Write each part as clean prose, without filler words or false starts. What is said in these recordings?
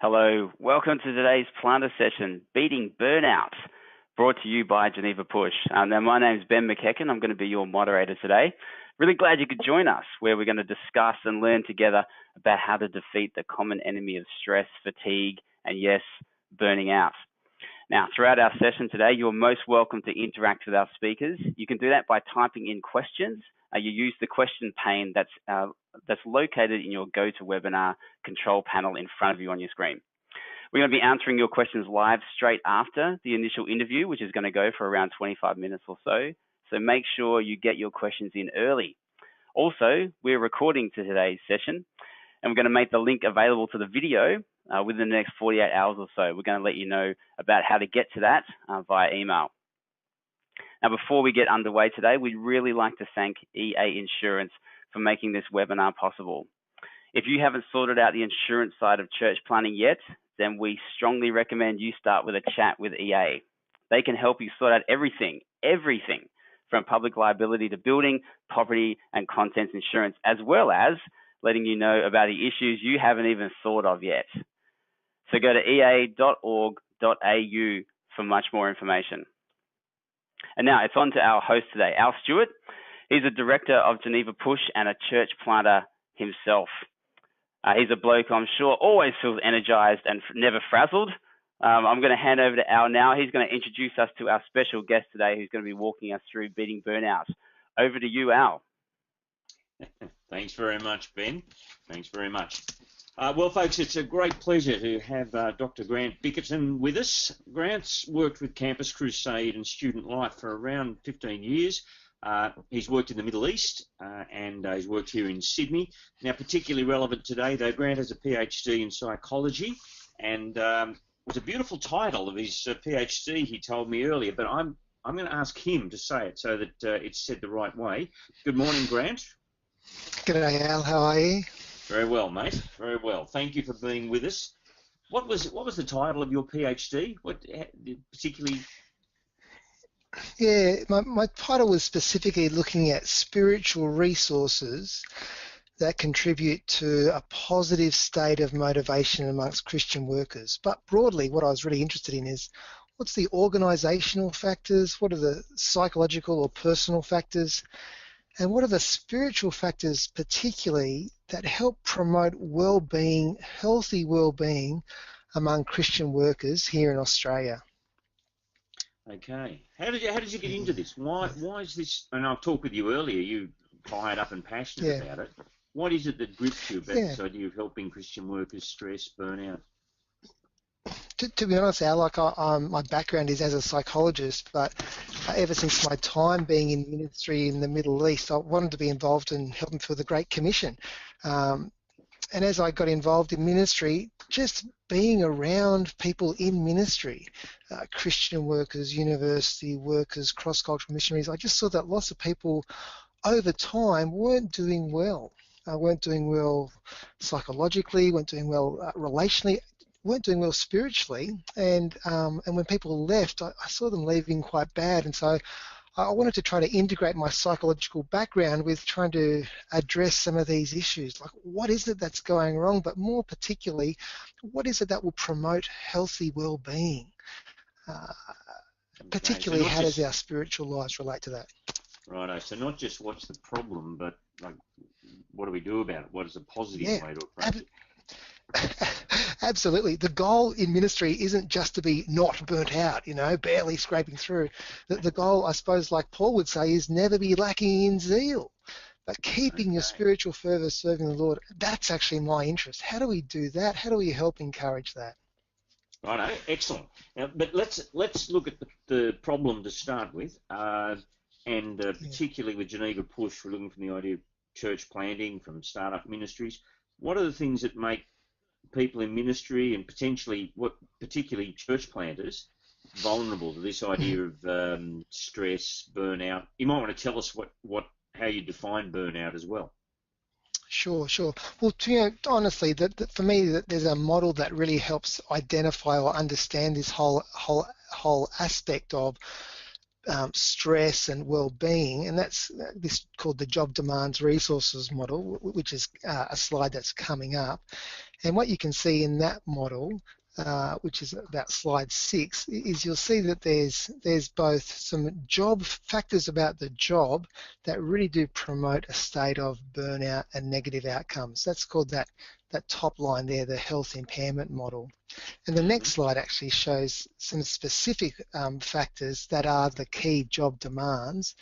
Hello, welcome to today's planter session, Beating Burnout, brought to you by Geneva Push. Now, my name is Ben McKecken. I'm going to be your moderator today. Really glad you could join us, where we're going to discuss and learn together about how to defeat the common enemy of stress, fatigue, and yes, burning out. Now, throughout our session today, you're most welcome to interact with our speakers. You can do that by typing in questions. You use the question pane that's located in your GoToWebinar control panel in front of you on your screen. We're going to be answering your questions live straight after the initial interview, which is going to go for around 25 minutes or so. So make sure you get your questions in early. Also, we're recording today's session, and we're going to make the link available to the video within the next 48 hours or so. We're going to let you know about how to get to that via email. Now, before we get underway today, we'd really like to thank EA Insurance for making this webinar possible. If you haven't sorted out the insurance side of church planning yet, then we strongly recommend you start with a chat with EA. They can help you sort out everything from public liability to building, property, and contents insurance, as well as letting you know about the issues you haven't even thought of yet. So go to ea.org.au for much more information. And now it's on to our host today, Al Stewart. He's a director of Geneva Push and a church planter himself. He's a bloke, I'm sure, always feels energized and never frazzled. I'm going to hand over to Al now. He's going to introduce us to our special guest today, who's going to be walking us through beating burnout. Over to you, Al. Thanks very much, Ben. Thanks very much. Well, folks, it's a great pleasure to have Dr. Grant Bickerton with us. Grant's worked with Campus Crusade and Student Life for around 15 years. He's worked in the Middle East and he's worked here in Sydney. Now, particularly relevant today, though, Grant has a PhD in psychology, and it was a beautiful title of his PhD, he told me earlier, but I'm going to ask him to say it so that it's said the right way. Good morning, Grant. G'day, Al. How are you? Very well, mate. Very well. Thank you for being with us. What was the title of your PhD? What particularly? Yeah, my title was specifically looking at spiritual resources that contribute to a positive state of motivation amongst Christian workers. But broadly, what I was really interested in is what's the organisational factors, what are the psychological or personal factors, and what are the spiritual factors particularly that help promote well-being, healthy well-being among Christian workers here in Australia? Okay. How did you get into this? Why is this? And I've talked with you earlier. You fired up and passionate about it. What is it that grips you about this idea of helping Christian workers stress, burnout? To be honest, Al, my background is as a psychologist, but ever since my time being in ministry in the Middle East, I wanted to be involved in helping for the Great Commission. And as I got involved in ministry, just being around people in ministry, Christian workers, university workers, cross-cultural missionaries, I just saw that lots of people over time weren't doing well. Weren't doing well psychologically, weren't doing well relationally, weren't doing well spiritually, and when people left, I saw them leaving quite bad, and so I wanted to try to integrate my psychological background with trying to address some of these issues, like what is it that's going wrong, but more particularly, what is it that will promote healthy well-being? Particularly, how does our spiritual lives relate to that? Righto, so not just what's the problem, but like what do we do about it? What is a positive way to approach it? Absolutely. The goal in ministry isn't just to be not burnt out, barely scraping through. The goal, I suppose, like Paul would say, is never be lacking in zeal. But keeping your spiritual fervour serving the Lord, that's actually my interest. How do we do that? How do we help encourage that? Righto, excellent. Now, but let's look at the problem to start with, and particularly with Geneva Push, we're looking from the idea of church planting, from startup ministries. What are the things that make people in ministry and particularly church planters vulnerable to this idea of stress, burnout? You might want to tell us how you define burnout as well. Sure. Well, honestly, for me, there's a model that really helps identify or understand this whole aspect of stress and well-being, and that's this called the job demands resources model, which is a slide that's coming up. And what you can see in that model, which is about slide 6, is you'll see that there's both some job factors about the job that really do promote a state of burnout and negative outcomes. That's called that top line there, the health impairment model. And the next slide actually shows some specific factors that are the key job demands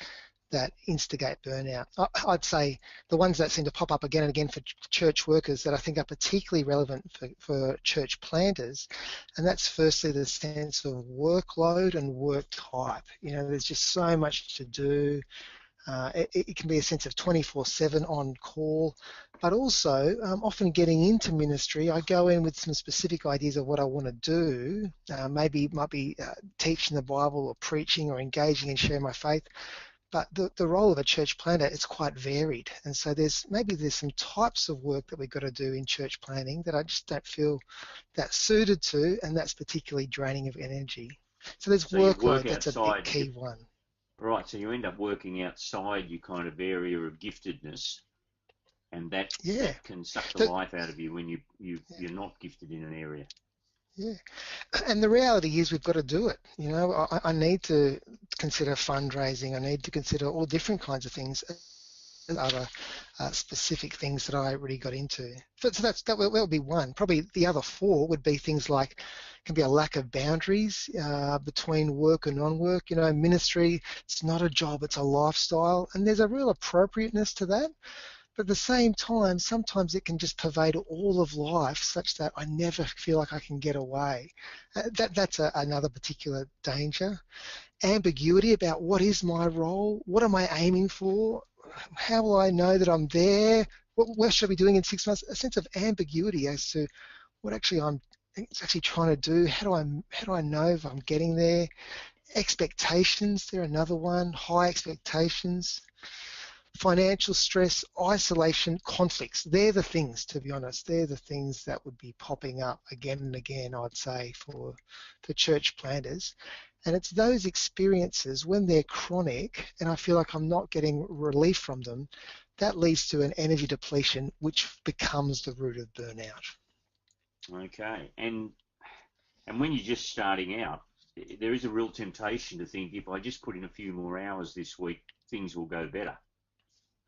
that instigate burnout. I'd say the ones that seem to pop up again and again for church workers that I think are particularly relevant for church planters, and that's firstly the sense of workload and work type. You know, there's just so much to do. It can be a sense of 24/7 on call, but also often getting into ministry, I go in with some specific ideas of what I want to do. Maybe it might be teaching the Bible or preaching or engaging and sharing my faith. But the role of a church planter is quite varied, and so there's some types of work that we've got to do in church planting that I just don't feel that suited to, and that's particularly draining of energy. So there's workload, that's a big key one. Right, so you end up working outside your kind of area of giftedness, and that can suck the life out of you when you're not gifted in an area. Yeah, and the reality is we've got to do it. You know, I need to consider fundraising. I need to consider all different kinds of things, other specific things that I really got into. So that will be one. Probably the other 4 would be things like, can be a lack of boundaries between work and non-work. You know, ministry, it's not a job, it's a lifestyle, and there's a real appropriateness to that. But at the same time, sometimes it can just pervade all of life such that I never feel like I can get away. That's another particular danger. Ambiguity about what is my role, what am I aiming for, how will I know that I'm there, what should I be doing in 6 months? A sense of ambiguity as to what actually I'm trying to do. How do I know if I'm getting there? Expectations, they're another one. High expectations. Financial stress, isolation, conflicts, they're the things, to be honest, they're the things that would be popping up again and again, I'd say, for church planters. And it's those experiences, when they're chronic and I feel like I'm not getting relief from them, that leads to an energy depletion, which becomes the root of burnout. Okay, and when you're just starting out, there is a real temptation to think, if I just put in a few more hours this week, things will go better.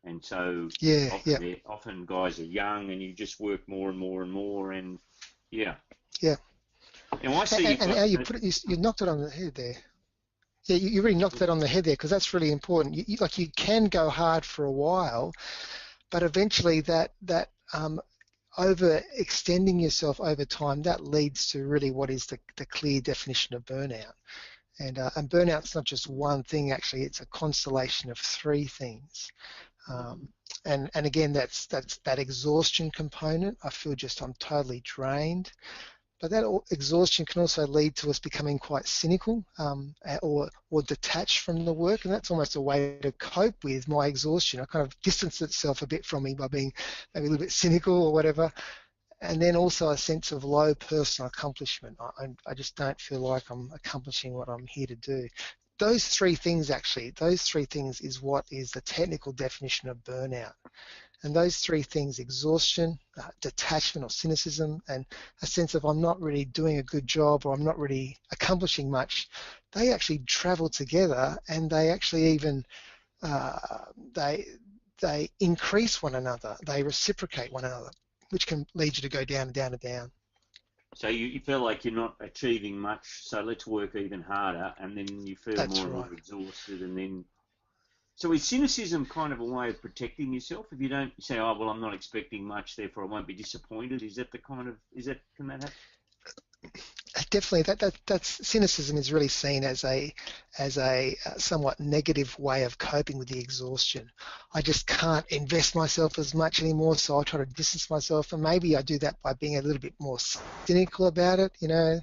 And so often guys are young and you just work more and more and more, and yeah. And I see you knocked it on the head there. Yeah, you really knocked that on the head there, because that's really important. You can go hard for a while, but eventually that overextending yourself over time, that leads to really what is the clear definition of burnout. And burnout's not just one thing, actually, it's a constellation of 3 things. And again, that's that exhaustion component. I feel I'm totally drained. But that exhaustion can also lead to us becoming quite cynical or detached from the work, and that's almost a way to cope with my exhaustion. I kind of distance itself a bit from me by being maybe a little bit cynical or whatever. And then also a sense of low personal accomplishment. I just don't feel like I'm accomplishing what I'm here to do. Those 3 things is what is the technical definition of burnout. And those 3 things, exhaustion, detachment or cynicism, and a sense of I'm not really doing a good job or I'm not really accomplishing much, they actually travel together, and they actually even they increase one another, they reciprocate one another, which can lead you to go down and down and down. So you feel like you're not achieving much, so let's work even harder, and then you feel more and more exhausted, and then... So is cynicism kind of a way of protecting yourself? If you don't say, oh, well, I'm not expecting much, therefore I won't be disappointed, can that happen? Definitely, that's cynicism is really seen as a somewhat negative way of coping with the exhaustion. I just can't invest myself as much anymore, so I try to distance myself, and maybe I do that by being a little bit more cynical about it. You know,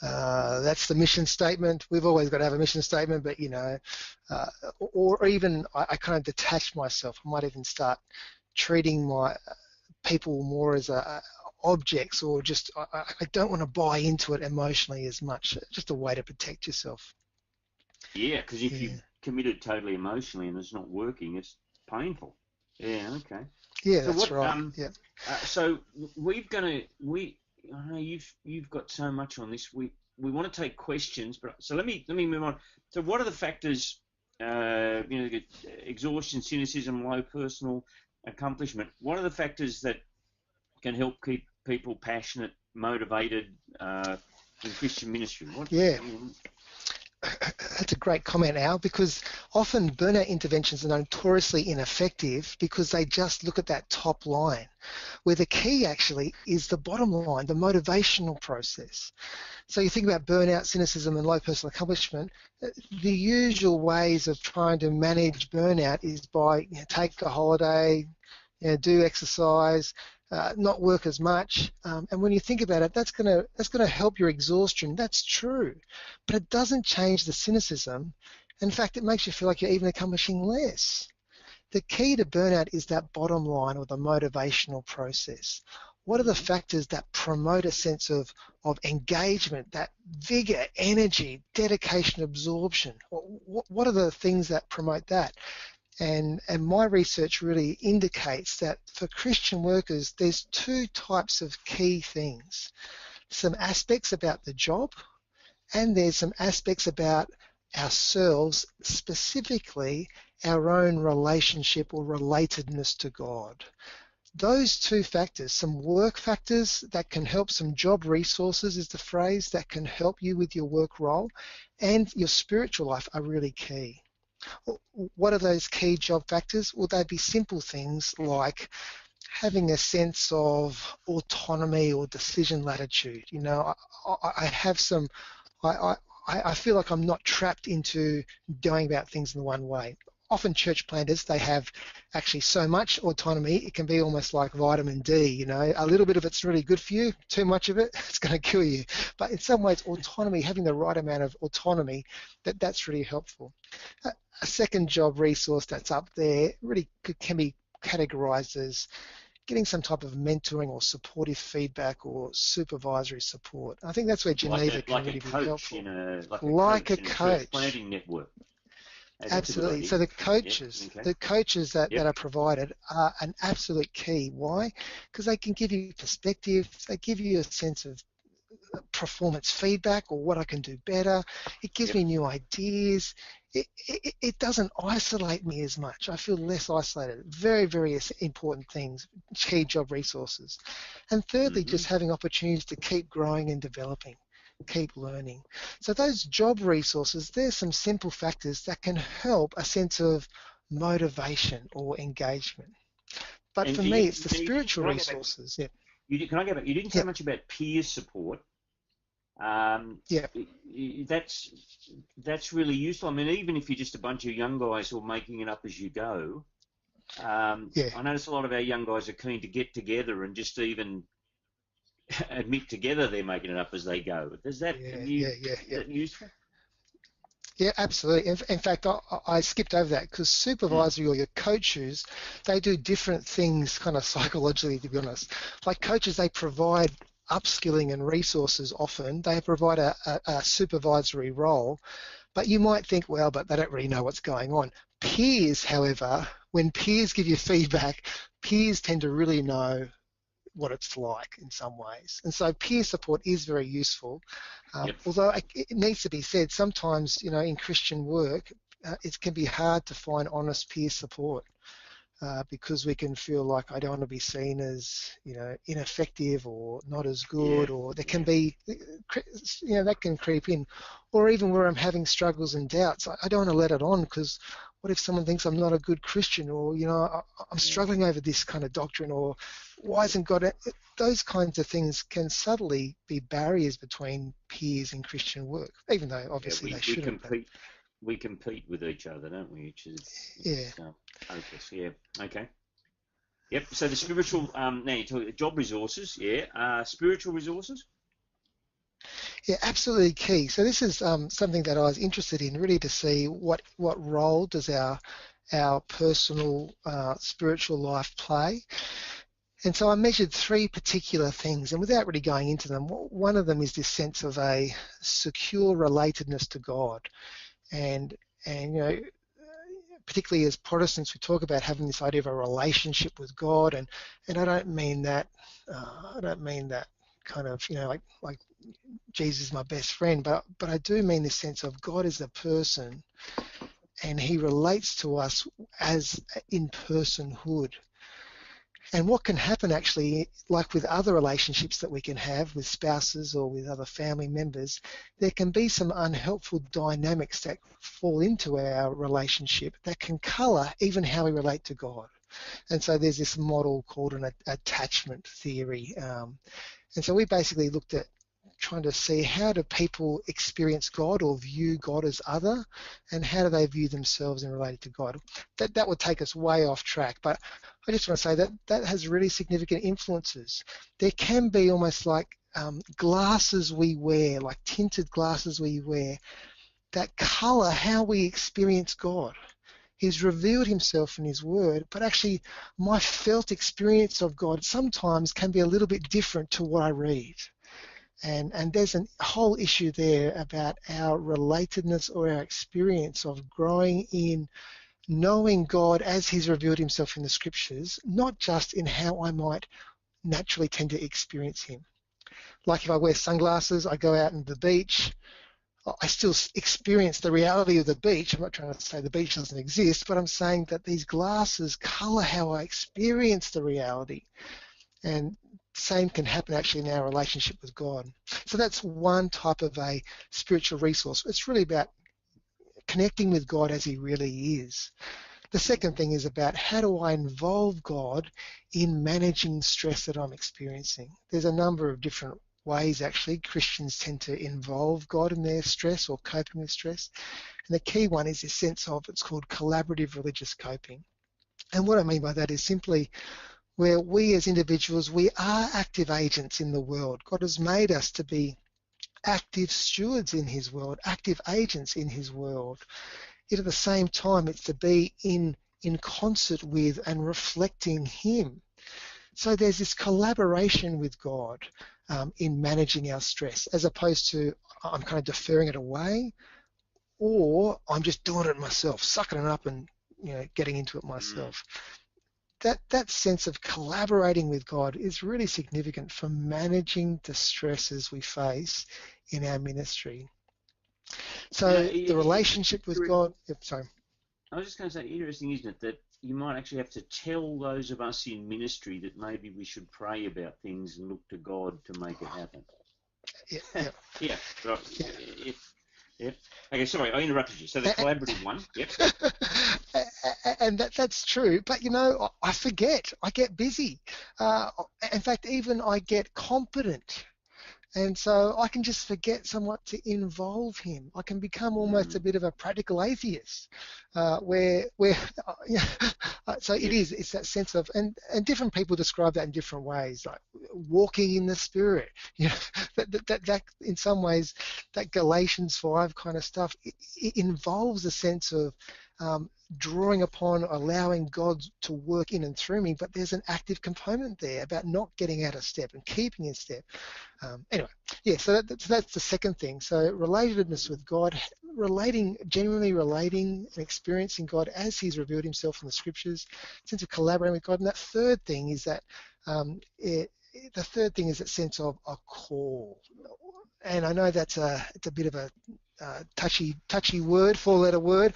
that's the mission statement. We've always got to have a mission statement, but you know, or even I kind of detach myself. I might even start treating my people more as objects, or just I don't want to buy into it emotionally as much. Just a way to protect yourself. Yeah, because if you committed totally emotionally and it's not working, it's painful. Yeah, okay. Yeah, So that's what? right. So I know you've got so much on this. We want to take questions, but so let me move on. So what are the factors? Exhaustion, cynicism, low personal accomplishment. What are the factors that can help keep people passionate, motivated in Christian ministry? That's a great comment, Al, because often burnout interventions are notoriously ineffective because they just look at that top line, where the key actually is the bottom line, the motivational process. So you think about burnout, cynicism, and low personal accomplishment. The usual ways of trying to manage burnout is by take a holiday, do exercise, not work as much. And when you think about it, that's gonna help your exhaustion. That's true, but it doesn't change the cynicism. In fact, it makes you feel like you're even accomplishing less. The key to burnout is that bottom line, or the motivational process. What are the factors that promote a sense of engagement, that vigor, energy, dedication, absorption? What are the things that promote that? And my research really indicates that for Christian workers, there's two types of key things. Some aspects about the job, and there's some aspects about ourselves, specifically our own relationship or relatedness to God. Those two factors, some work factors that can help, some job resources is the phrase, that can help you with your work role, and your spiritual life are really key. What are those key job factors? Well, they'd be simple things like having a sense of autonomy or decision latitude. I have some, I feel like I'm not trapped into going about things in the one way. Often church planters, they have actually so much autonomy, it can be almost like vitamin D, a little bit of it's really good for you, too much of it, it's going to kill you. But in some ways, autonomy, having the right amount of autonomy, that's really helpful. A second job resource that's up there really can be categorized as getting some type of mentoring or supportive feedback or supervisory support. I think that's where Geneva can really be helpful. Like a coach in a church planting network. Absolutely. So the coaches, the coaches that are provided are an absolute key. Why? Because they can give you perspective. They give you a sense of performance feedback or what I can do better. It gives me new ideas. It doesn't isolate me as much. I feel less isolated. Very, very important things, key job resources. And thirdly, just having opportunities to keep growing and developing, keep learning. So those job resources, there's some simple factors that can help a sense of motivation or engagement. But for me, it's the spiritual resources. Can I go back? You didn't say much about peer support. That's really useful. I mean, even if you're just a bunch of young guys who are making it up as you go, I notice a lot of our young guys are keen to get together and just even admit together they're making it up as they go. Is that useful? Yeah, absolutely. In fact, I skipped over that because supervisory or your coaches, they do different things kind of psychologically, to be honest. Like coaches, they provide upskilling and resources often. They provide a supervisory role, but you might think, well, but they don't really know what's going on. Peers, however, when peers give you feedback, peers tend to really know what it's like in some ways. And so peer support is very useful. Although it needs to be said, sometimes, in Christian work, it can be hard to find honest peer support because we can feel like I don't want to be seen as, ineffective or not as good, or there can be, that can creep in. Or even where I'm having struggles and doubts, I don't want to let it on because what if someone thinks I'm not a good Christian, or, I'm struggling over this kind of doctrine, or why isn't God? Those kinds of things can subtly be barriers between peers in Christian work, even though obviously they shouldn't. We compete with each other, don't we? Which is hopeless. Yeah. Okay. Yep. So the spiritual. Now you're talking job resources. Yeah. Spiritual resources. Yeah, absolutely key. So this is something that I was interested in, really, to see what role does our personal spiritual life play. And so I measured three particular things, and without really going into them, one of them is this sense of a secure relatedness to God. And you know, particularly as Protestants, we talk about having this idea of a relationship with God, and I don't mean that kind of, you know, like Jesus is my best friend, but I do mean this sense of God is a person, and he relates to us as in personhood. And what can happen actually, like with other relationships that we can have with spouses or with other family members, there can be some unhelpful dynamics that fall into our relationship that can colour even how we relate to God. And so there's this model called an attachment theory. And so we basically looked at trying to see how do people experience God or view God as other, and how do they view themselves in related to God. That would take us way off track, but I just want to say that has really significant influences. There can be almost like glasses we wear, like tinted glasses we wear, that colour how we experience God. He's revealed himself in his word, but actually my felt experience of God sometimes can be a little bit different to what I read. And there's a whole issue there about our relatedness or our experience of growing in knowing God as he's revealed himself in the scriptures, not just in how I might naturally tend to experience him. Like if I wear sunglasses, I go out on the beach, I still experience the reality of the beach. I'm not trying to say the beach doesn't exist, but I'm saying that these glasses colour how I experience the reality. And same can happen actually in our relationship with God. So that's one type of a spiritual resource. It's really about connecting with God as he really is. The second thing is about how do I involve God in managing stress that I'm experiencing. There's a number of different ways actually Christians tend to involve God in their stress or coping with stress. And the key one is this sense of, it's called collaborative religious coping. And what I mean by that is simply where we as individuals, we are active agents in the world. God has made us to be active stewards in his world, active agents in his world. Yet at the same time, it's to be in concert with and reflecting him. So there's this collaboration with God in managing our stress, as opposed to I'm kind of deferring it away, or I'm just doing it myself, sucking it up and, you know, getting into it myself. That sense of collaborating with God is really significant for managing the stresses we face in our ministry. So the relationship with God, sorry. I was just going to say, interesting, isn't it, that you might actually have to tell those of us in ministry that maybe we should pray about things and look to God to make it happen. Yeah. Yeah, right. Yeah. Yep. Okay, sorry, I interrupted you. So the collaborative one, yep. And that's true, but you know, I forget. I get busy. In fact, even I get competent. And so I can just forget somewhat to involve him. I can become almost a bit of a practical atheist, so it's that sense of, and different people describe that in different ways, like walking in the Spirit. You know, that in some ways, that Galatians 5 kind of stuff, it involves a sense of drawing upon, allowing God to work in and through me, but there's an active component there about not getting out of step and keeping in step. Anyway, yeah, so that's the second thing. So relatedness with God, genuinely relating and experiencing God as he's revealed himself in the scriptures, sense of collaborating with God. And that third thing is that sense of a call. And I know it's a bit of a touchy word, four-letter word,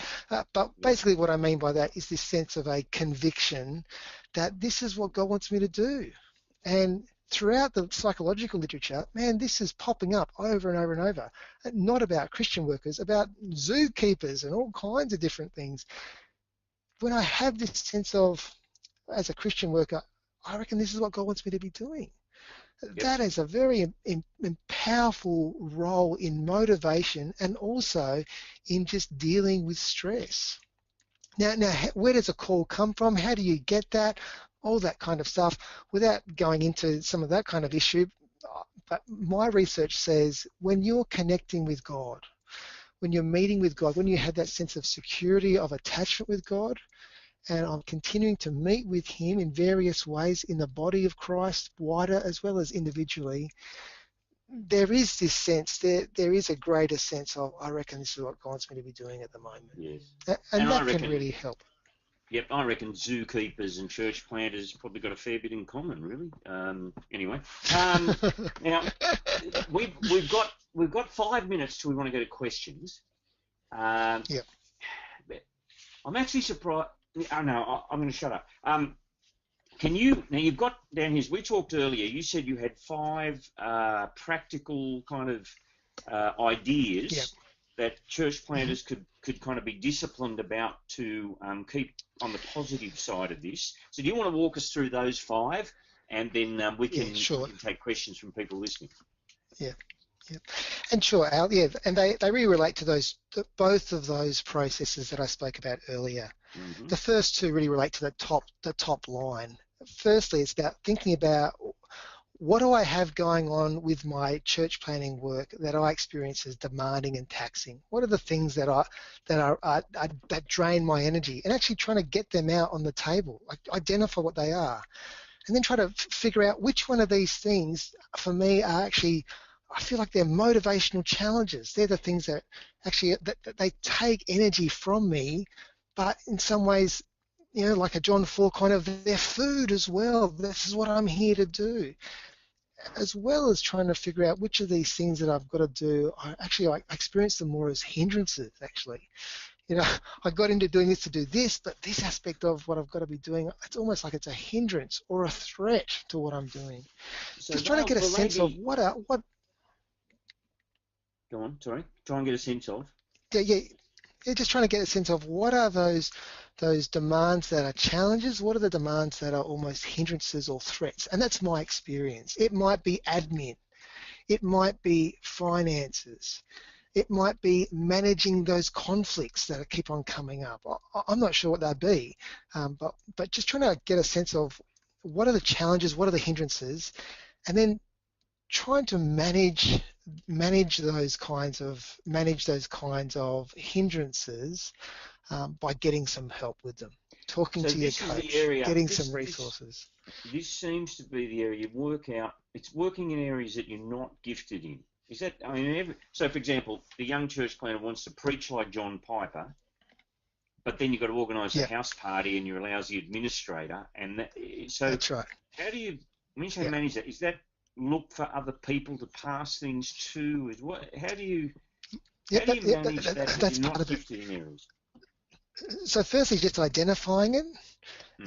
but basically what I mean by that is this sense of a conviction that this is what God wants me to do. And throughout the psychological literature, man, this is popping up over and over and over. Not about Christian workers, about zookeepers and all kinds of different things. When I have this sense of, as a Christian worker, I reckon this is what God wants me to be doing. Yep. That is a very powerful role in motivation and also in just dealing with stress. Now, where does a call come from? How do you get that? All that kind of stuff. Without going into some of that kind of issue, but my research says when you're connecting with God, when you're meeting with God, when you have that sense of security, of attachment with God, and I'm continuing to meet with him in various ways in the body of Christ, wider as well as individually, there is this sense, there is a greater sense of, I reckon this is what God's going to be doing at the moment. Yes. And that can really help. Yep, I reckon zookeepers and church planters probably got a fair bit in common, really. Anyway, now we've got 5 minutes till we want to go to questions. Yep. I'm actually surprised. Oh no, I'm going to shut up. Now you've got down here, we talked earlier, you said you had 5 practical kind of ideas. Yep. That church planters could kind of be disciplined about to keep on the positive side of this. So do you want to walk us through those 5, and then we can take questions from people listening? Yeah. Yeah. And sure, Al, yeah, and they really relate to both of those processes that I spoke about earlier. Mm-hmm. The first 2 really relate to the top line. Firstly, it's about thinking about, what do I have going on with my church planning work that I experience as demanding and taxing? What are the things that drain my energy? And actually trying to get them out on the table, identify what they are, and then try to figure out which one of these things for me are actually, I feel like they're motivational challenges. They're the things that actually that they take energy from me, but in some ways, like a John 4 kind of, they're food as well. This is what I'm here to do. As well as trying to figure out which of these things that I've got to do, I experience them more as hindrances, actually. I got into doing this to do this, but this aspect of what I've got to be doing, it's almost like it's a hindrance or a threat to what I'm doing. So just trying to get a sense of what. Go on, sorry. Try and get a sense of. Yeah, just trying to get a sense of what are those demands that are challenges, what are the demands that are almost hindrances or threats. And that's my experience. It might be admin. It might be finances. It might be managing those conflicts that keep on coming up. I'm not sure what they'd be, but just trying to get a sense of what are the challenges, what are the hindrances, and then trying to manage those kinds of hindrances by getting some help with them, talking to your coach, getting some resources. This seems to be the area you work out. It's working in areas that you're not gifted in. Is that? I mean, so for example, the young church planter wants to preach like John Piper, but then you've got to organise a house party and you're a lousy administrator, and so that's right. How do you? When you say manage that, is that look for other people to pass things to? How do you manage that that's you're part not of gifted in areas? So firstly, just identifying it,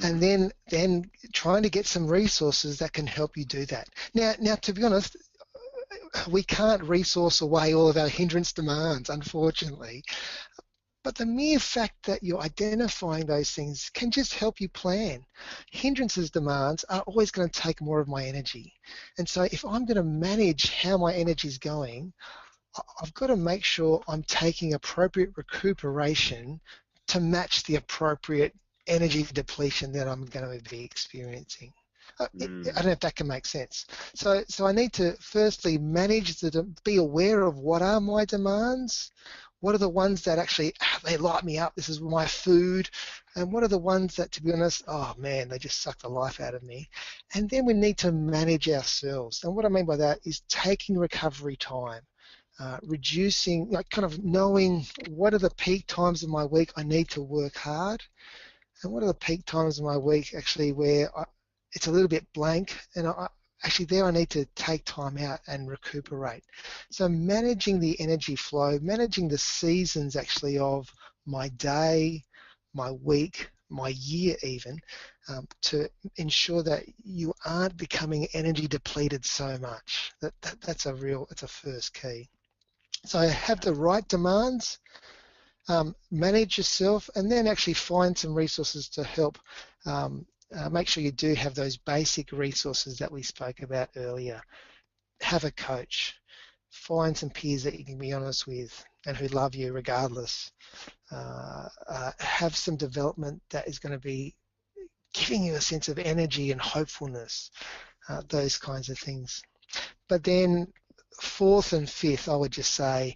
and then trying to get some resources that can help you do that. Now, to be honest, we can't resource away all of our hindrance demands, unfortunately. But the mere fact that you're identifying those things can just help you plan. Hindrances demands are always going to take more of my energy. And so if I'm going to manage how my energy is going, I've got to make sure I'm taking appropriate recuperation to match the appropriate energy depletion that I'm going to be experiencing. I don't know if that can make sense. So I need to firstly be aware of what are my demands, what are the ones that actually, they light me up, this is my food, and what are the ones that, to be honest, oh man, they just suck the life out of me. And then we need to manage ourselves. And what I mean by that is taking recovery time, reducing, kind of knowing what are the peak times of my week I need to work hard, and what are the peak times of my week actually where it's a little bit blank, and I need to take time out and recuperate. So managing the energy flow, managing the seasons actually of my day, my week, my year even, to ensure that you aren't becoming energy depleted so much. That's a first key. So have the right demands, manage yourself, and then actually find some resources to help. Make sure you do have those basic resources that we spoke about earlier. Have a coach. Find some peers that you can be honest with and who love you regardless. Have some development that is going to be giving you a sense of energy and hopefulness, those kinds of things. But then fourth and fifth, I would just say,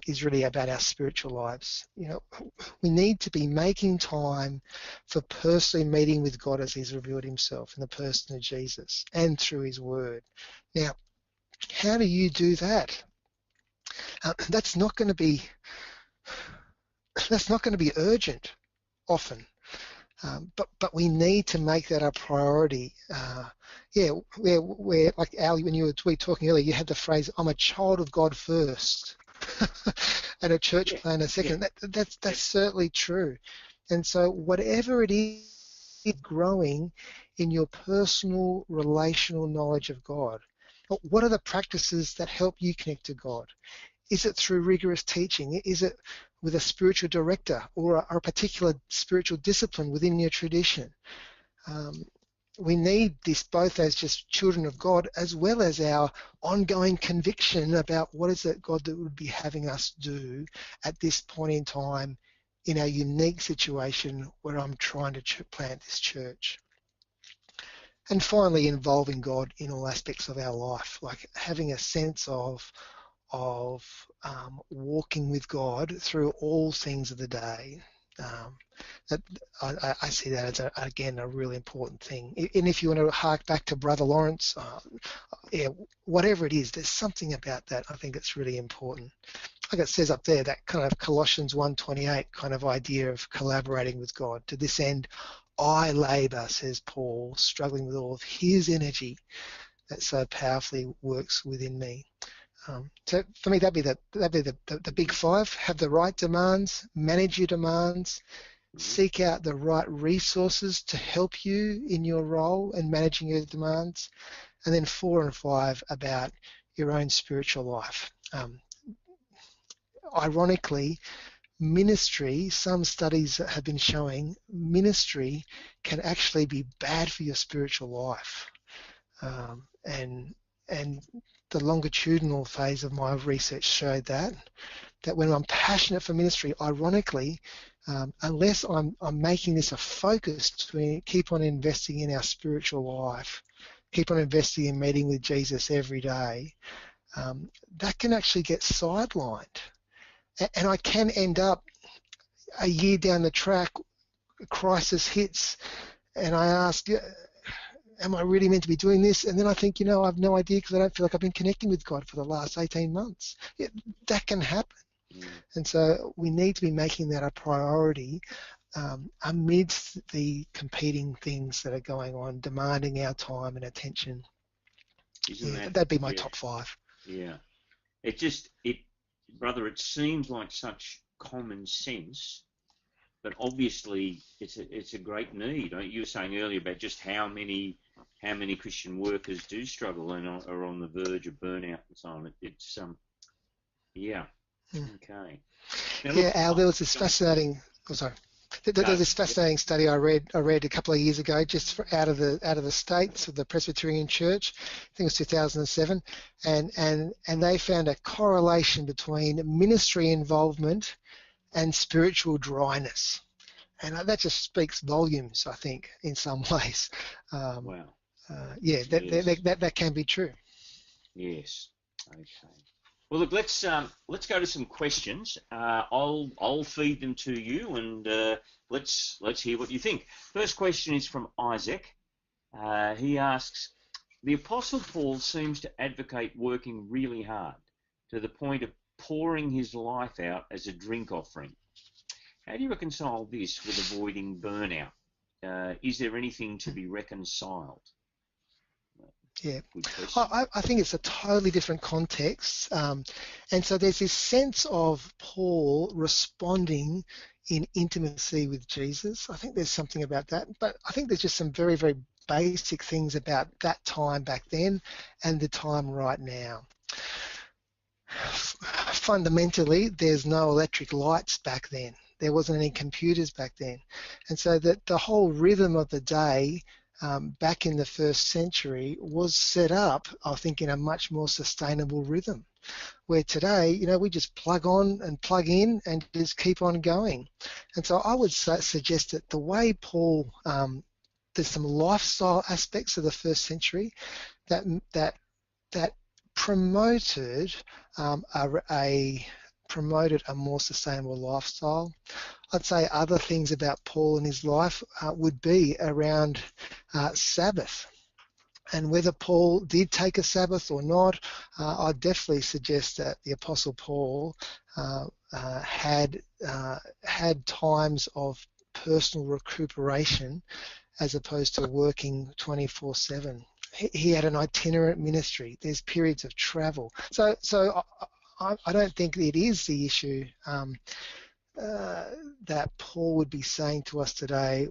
is really about our spiritual lives. We need to be making time for personally meeting with God as He's revealed Himself in the person of Jesus and through His Word. Now, How do you do that? That's not going to be urgent often. But we need to make that a priority. Where like Al, when you were talking earlier, you had the phrase, "I'm a child of God first," and a church planter second. That's certainly true. And so whatever it is growing in your personal relational knowledge of God, what are the practices that help you connect to God? Is it through rigorous teaching? Is it with a spiritual director or a particular spiritual discipline within your tradition? We need this both as just children of God, as well as our ongoing conviction about what is it God that would be having us do at this point in time in our unique situation where I'm trying to plant this church. And finally, involving God in all aspects of our life, like having a sense of walking with God through all things of the day. I see that as, again, a really important thing. And if you want to hark back to Brother Lawrence, whatever it is, there's something about that I think it's really important. Like it says up there, that kind of Colossians 1:28 kind of idea of collaborating with God. To this end, I labour, says Paul, struggling with all of his energy that so powerfully works within me. So for me, that'd be the big five. Have the right demands, manage your demands, seek out the right resources to help you in your role and managing your demands, and then 4 and 5 about your own spiritual life. Ironically, ministry, some studies have been showing ministry can actually be bad for your spiritual life. And the longitudinal phase of my research showed that when I'm passionate for ministry, ironically, unless I'm making this a focus to keep on investing in our spiritual life, keep on investing in meeting with Jesus every day, that can actually get sidelined. And I can end up a year down the track, a crisis hits, and I ask, am I really meant to be doing this? And then I think, I have no idea because I don't feel like I've been connecting with God for the last 18 months. That can happen. And so we need to be making that a priority amidst the competing things that are going on, demanding our time and attention. That'd be my top 5. Yeah. Brother, it seems like such common sense, but obviously it's a great need. You were saying earlier about just how many Christian workers do struggle and are on the verge of burnout and so on. It's okay. Now, Al, there was this fascinating. There's this fascinating study I read a couple of years ago, just out of the States of the Presbyterian Church. I think it was 2007, and they found a correlation between ministry involvement and spiritual dryness, and that just speaks volumes, I think, in some ways. Wow. That can be true. Yes. Okay. Well, look, let's go to some questions. I'll feed them to you, and let's hear what you think. First question is from Isaac. He asks, the Apostle Paul seems to advocate working really hard to the point of pouring his life out as a drink offering. How do you reconcile this with avoiding burnout? Is there anything to be reconciled? Yeah, I think it's a totally different context. And so there's this sense of Paul responding in intimacy with Jesus. I think there's something about that. But I think there's just some very, very basic things about that time back then and the time right now. Fundamentally, there's no electric lights back then. There wasn't any computers back then. And so that the whole rhythm of the day back in the first century was set up, I think, in a much more sustainable rhythm, where today, we just plug on and plug in and just keep on going. And so I would suggest that the way Paul, there's some lifestyle aspects of the first century that promoted a more sustainable lifestyle. I'd say other things about Paul and his life would be around Sabbath. And whether Paul did take a Sabbath or not, I'd definitely suggest that the Apostle Paul had times of personal recuperation as opposed to working 24/7. He had an itinerant ministry. There's periods of travel. So I don't think it is the issue that Paul would be saying to us today,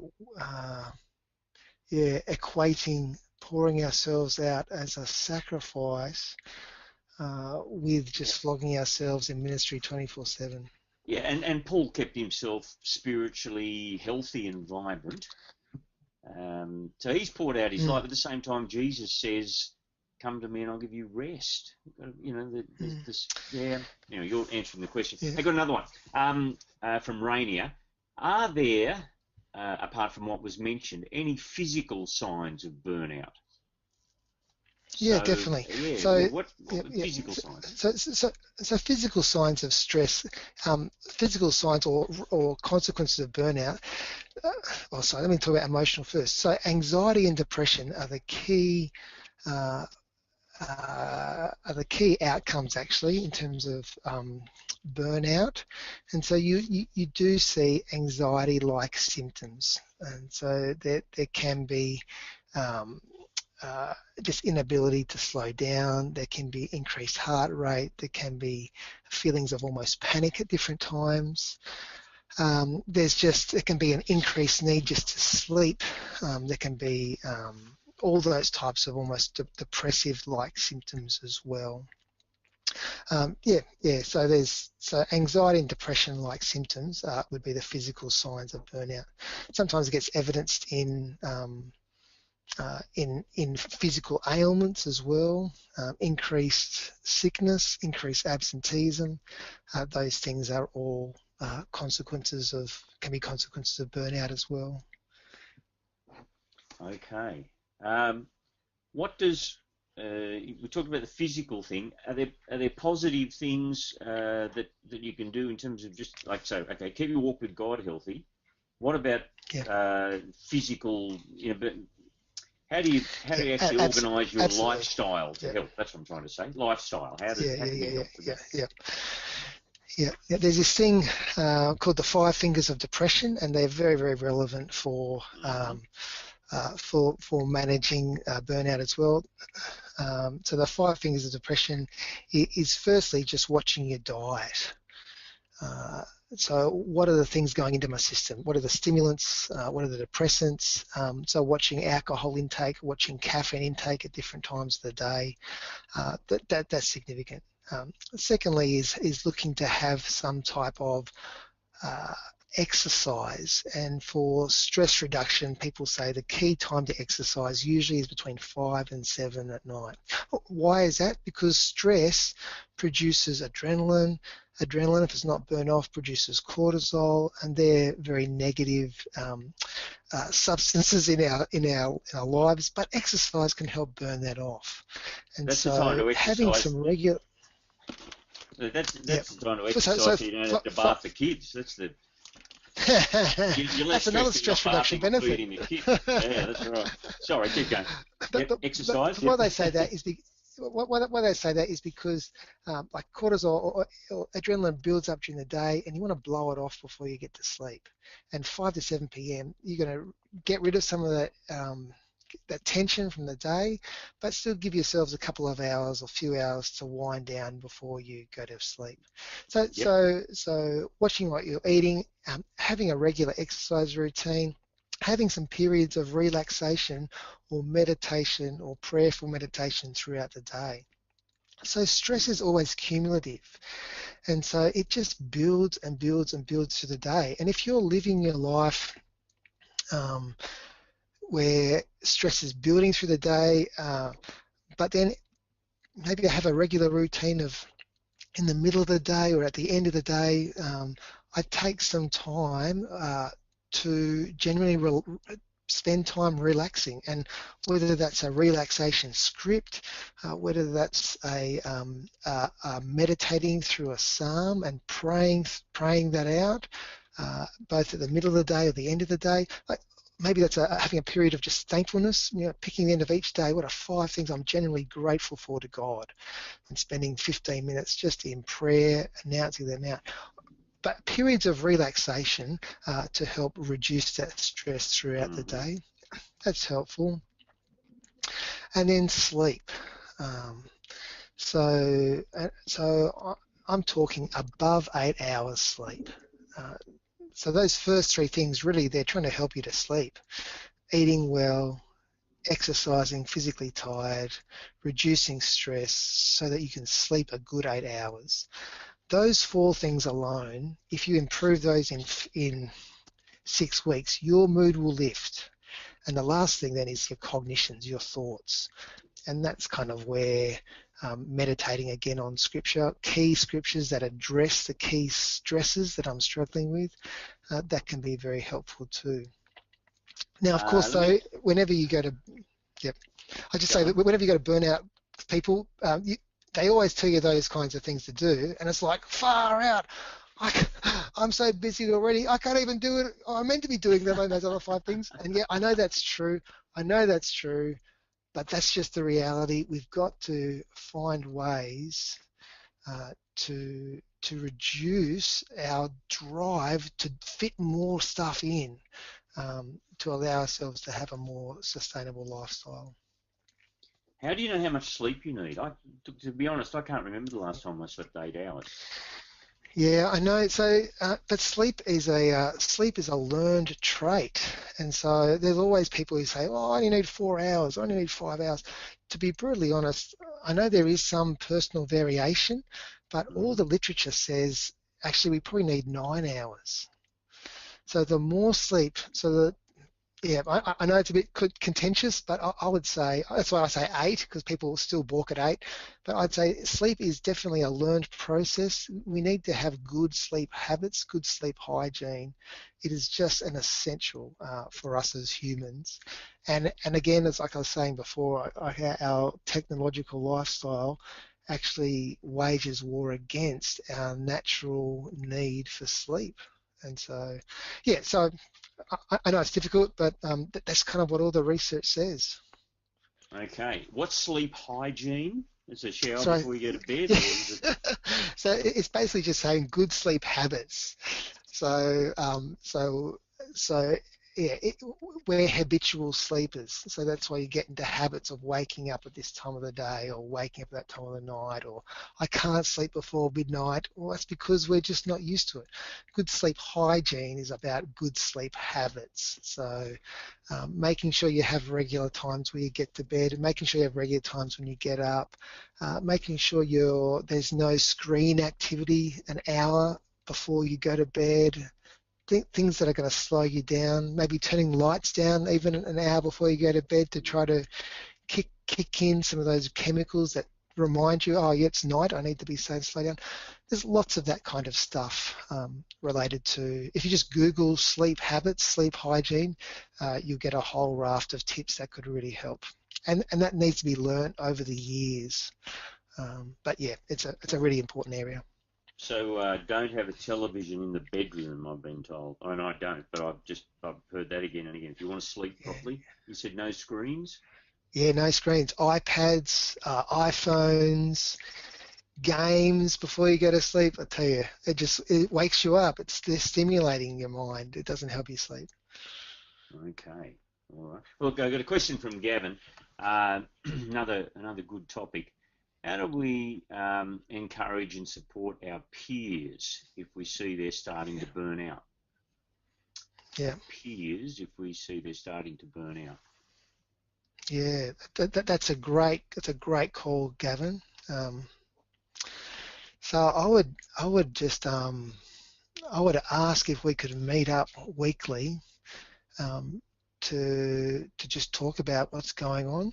equating pouring ourselves out as a sacrifice with just flogging ourselves in ministry 24/7. Yeah, and Paul kept himself spiritually healthy and vibrant. So he's poured out his life. At the same time, Jesus says, "Come to me, and I'll give you rest." You're answering the question. Yeah. I got another one from Rainier. Are there, apart from what was mentioned, any physical signs of burnout? Yeah, definitely. What physical signs? So physical signs of stress, physical signs or consequences of burnout. Let me talk about emotional first. So anxiety and depression are the key outcomes actually in terms of burnout, and so you do see anxiety-like symptoms, and so there can be just inability to slow down. There can be increased heart rate. There can be feelings of almost panic at different times. There can be an increased need just to sleep. There can be all those types of almost depressive-like symptoms as well. So anxiety and depression-like symptoms would be the physical signs of burnout. Sometimes it gets evidenced in physical ailments as well, increased sickness, increased absenteeism. Those things are all consequences of burnout as well. Okay. What does we talked about the physical thing? Are there positive things that you can do in terms of just keep your walk with God healthy? What about physical? How do you actually organise your lifestyle to help? That's what I'm trying to say. Lifestyle. How can we help with that? Yeah. There's this thing called the 5 fingers of depression, and they're very, very relevant for managing burnout as well. So the 5 fingers of depression is firstly just watching your diet. So what are the things going into my system? What are the stimulants? What are the depressants? So watching alcohol intake, watching caffeine intake at different times of the day, that's significant. Secondly is looking to have some type of exercise, and for stress reduction, people say the key time to exercise usually is between 5 and 7 at night. Why is that? Because stress produces adrenaline. Adrenaline, if it's not burned off, produces cortisol, and they're very negative substances in our lives. But exercise can help burn that off. And that's so the time to exercise. Having some regular That's the time to exercise so you don't have to bath the kids. That's the that's another stress reduction benefit. Yeah, that's right. Sorry, keep going. Exercise. Why they say that is because like cortisol or adrenaline builds up during the day, and you want to blow it off before you get to sleep. And 5 to 7 p.m. you're going to get rid of some of that tension from the day, but still give yourselves a couple of hours or few hours to wind down before you go to sleep. So watching what you're eating, having a regular exercise routine, having some periods of relaxation or meditation or prayerful meditation throughout the day. So stress is always cumulative, and so it just builds and builds and builds through the day. And if you're living your life where stress is building through the day, but then maybe I have a regular routine of in the middle of the day or at the end of the day, I take some time to generally spend time relaxing, and whether that's a relaxation script, whether that's a meditating through a psalm and praying that out, both at the middle of the day or the end of the day. maybe that's having a period of just thankfulness, picking the end of each day, what are 5 things I'm genuinely grateful for to God, and spending 15 minutes just in prayer, announcing them out. But periods of relaxation to help reduce that stress throughout the day, that's helpful. And then sleep. So I'm talking above 8 hours sleep. So those first 3 things, really, they're trying to help you to sleep. Eating well, exercising, physically tired, reducing stress so that you can sleep a good 8 hours. Those 4 things alone, if you improve those in 6 weeks, your mood will lift. And the last thing then is your cognitions, your thoughts. And that's kind of where meditating again on scripture, key scriptures that address the key stresses that I'm struggling with, that can be very helpful too. Now, of course, though, whenever you go to, I just say that whenever you go to burnout people, they always tell you those kinds of things to do, and it's like, far out. I'm so busy already, I can't even do it. I'm meant to be doing those other 5 things. And yeah, I know that's true. But that's just the reality. We've got to find ways to reduce our drive to fit more stuff in, to allow ourselves to have a more sustainable lifestyle. How do you know how much sleep you need? To be honest, I can't remember the last time I slept 8 hours. Yeah, I know. So, but sleep is a learned trait, and so there's always people who say, "Oh, I only need 4 hours. I only need 5 hours." To be brutally honest, I know there is some personal variation, but all the literature says actually we probably need 9 hours. So the more sleep, I know it's a bit contentious, but I would say, that's why I say 8, because people still balk at 8, but I'd say sleep is definitely a learned process. We need to have good sleep habits, good sleep hygiene. It is just an essential for us as humans. And again, it's like I was saying before, our technological lifestyle actually wages war against our natural need for sleep. And so, so I know it's difficult, but that's kind of what all the research says. Okay. What's sleep hygiene? Is it a shower before you go to bed? Or is it... So it's basically just saying good sleep habits. We're habitual sleepers. So that's why you get into habits of waking up at this time of the day or waking up at that time of the night, or I can't sleep before midnight. Well, that's because we're just not used to it. Good sleep hygiene is about good sleep habits. So making sure you have regular times where you get to bed, making sure you have regular times when you get up, making sure there's no screen activity an hour before you go to bed, things that are going to slow you down, maybe turning lights down even an hour before you go to bed to try to kick in some of those chemicals that remind you, oh, yeah, it's night, I need to be slow down. There's lots of that kind of stuff related to, if you just Google sleep habits, sleep hygiene, you'll get a whole raft of tips that could really help. And that needs to be learnt over the years. But yeah, it's a really important area. So don't have a television in the bedroom, I've been told. I mean, I don't, but I've heard that again and again. If you want to sleep properly, you said no screens? Yeah, no screens. iPads, iPhones, games before you go to sleep. I tell you, it wakes you up. They're stimulating your mind. It doesn't help you sleep. Okay, all right. Look, I've got a question from Gavin. Another good topic. How do we encourage and support our peers if we see they're starting to burn out? Yeah. Peers, if we see they're starting to burn out. Yeah, that's a great call, Gavin. So I would just I would ask if we could meet up weekly to just talk about what's going on,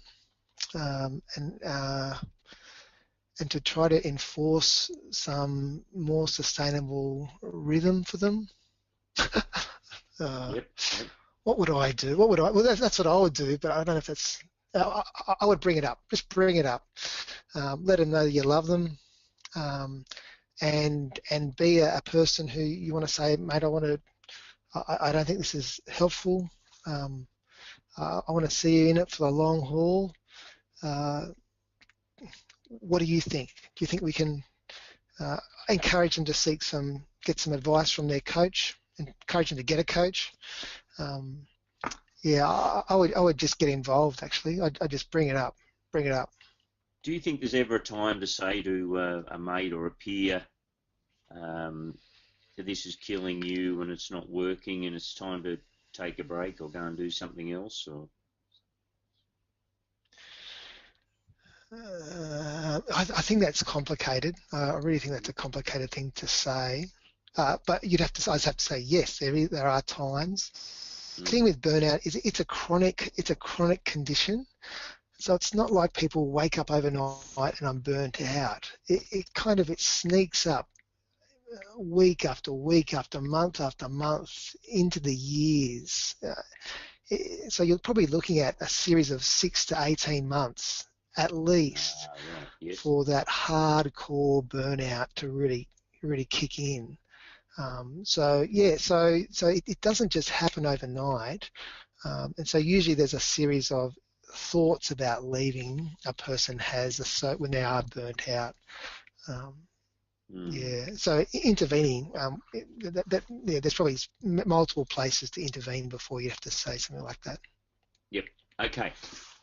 and to try to enforce some more sustainable rhythm for them. Yep. What would I do? Well, that's what I would do, but I don't know if that's. I would bring it up. Just bring it up. Let them know that you love them, and be a person who you want to say, mate, I don't think this is helpful. I want to see you in it for the long haul. What do you think? Do you think we can encourage them to get some advice from their coach, encourage them to get a coach? Yeah, I would just get involved. Actually, I'd just bring it up. Do you think there's ever a time to say to a mate or a peer that this is killing you and it's not working and it's time to take a break or go and do something else? Or I think that's complicated. I really think that's a complicated thing to say. But I just have to say yes. There are times. The thing with burnout is it's a chronic condition. So it's not like people wake up overnight and I'm burnt out. It sneaks up week after week after month into the years. So you're probably looking at a series of 6 to 18 months at least yes. for that hardcore burnout to really kick in. So it doesn't just happen overnight. And so usually there's a series of thoughts about leaving a person has when they are burnt out. Yeah, so intervening, there's probably multiple places to intervene before you have to say something like that. Yep. Okay.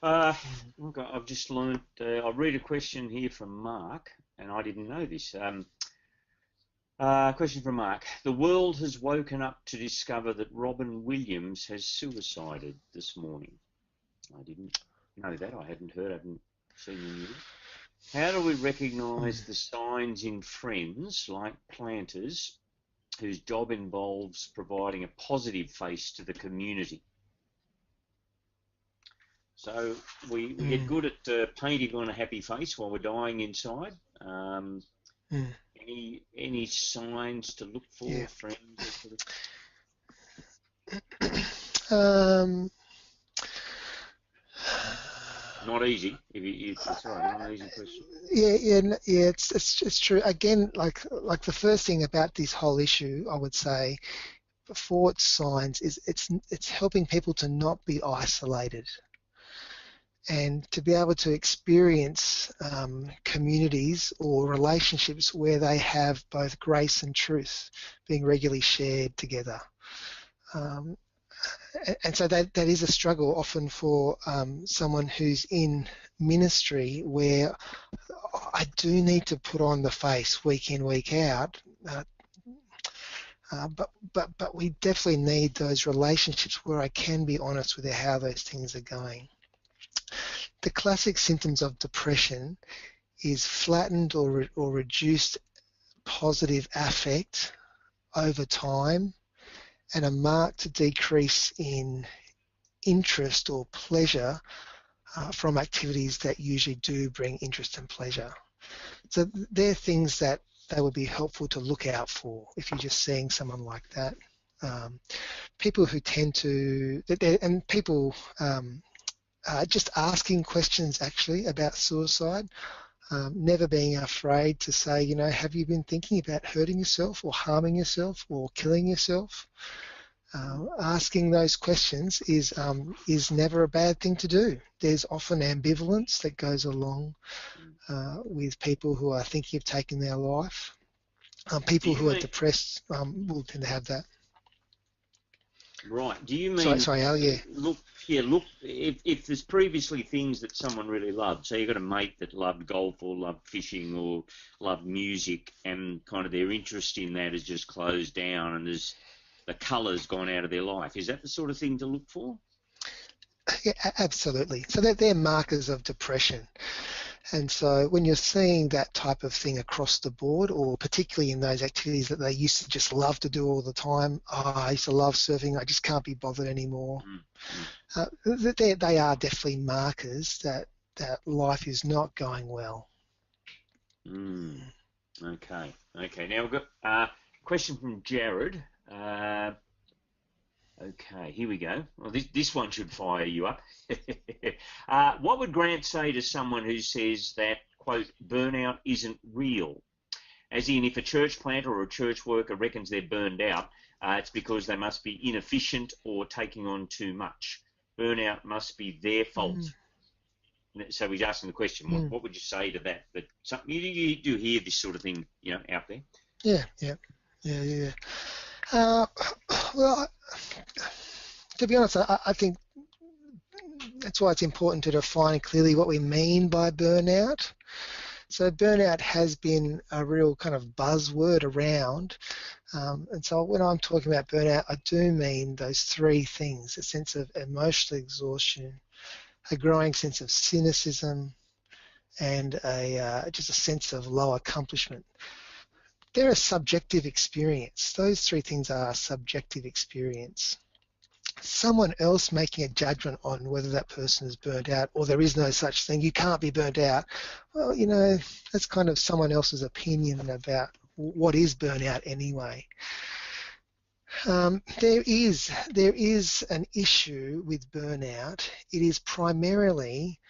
I've just learned. I'll read a question here from Mark, and I didn't know this. Question from Mark. The world has woken up to discover that Robin Williams has suicided this morning. I didn't know that. I hadn't seen the news. How do we recognise the signs in friends like planters whose job involves providing a positive face to the community? So we get good at painting on a happy face while we're dying inside. Any signs to look for, friends? Not easy. That's right. Not an easy question. Yeah. It's true. Again, like the first thing about this whole issue, I would say, before its signs, is it's helping people to not be isolated, and to be able to experience communities or relationships where they have both grace and truth being regularly shared together. And so that is a struggle often for someone who's in ministry, where I do need to put on the face week in, week out, but we definitely need those relationships where I can be honest with how those things are going. The classic symptoms of depression is flattened or reduced positive affect over time, and a marked decrease in interest or pleasure from activities that usually do bring interest and pleasure. So they're things that they would be helpful to look out for if you're just seeing someone like that. People who tend to, and people just asking questions actually about suicide, never being afraid to say, have you been thinking about hurting yourself or harming yourself or killing yourself? Asking those questions is never a bad thing to do. There's often ambivalence that goes along with people who are thinking of taking their life. People who are depressed will tend to have that. Right. Do you mean? Sorry, Al. Yeah. Look. If there's previously things that someone really loved, so you've got a mate that loved golf or loved fishing or loved music, and kind of their interest in that has just closed down, and there's the colour's gone out of their life. Is that the sort of thing to look for? Yeah, absolutely. So they're markers of depression. And so when you're seeing that type of thing across the board, or particularly in those activities that they used to just love to do all the time, I used to love surfing, I just can't be bothered anymore. They are definitely markers that life is not going well. Okay. Now we've got a question from Jared. Okay, here we go. Well, this one should fire you up. What would Grant say to someone who says that, quote, burnout isn't real? As in, if a church planter or a church worker reckons they're burned out, it's because they must be inefficient or taking on too much. Burnout must be their fault. So he's asking the question, what would you say to that? But you do hear this sort of thing, out there. Yeah. Well, to be honest, I think that's why it's important to define clearly what we mean by burnout. So burnout has been a real kind of buzzword around. And so when I'm talking about burnout, I do mean those three things: a sense of emotional exhaustion, a growing sense of cynicism, and just a sense of low accomplishment. They're a subjective experience. Those three things are subjective experience. Someone else making a judgment on whether that person is burnt out, or there is no such thing, you can't be burnt out, well, that's kind of someone else's opinion about what is burnout anyway. There is an issue with burnout. It is primarily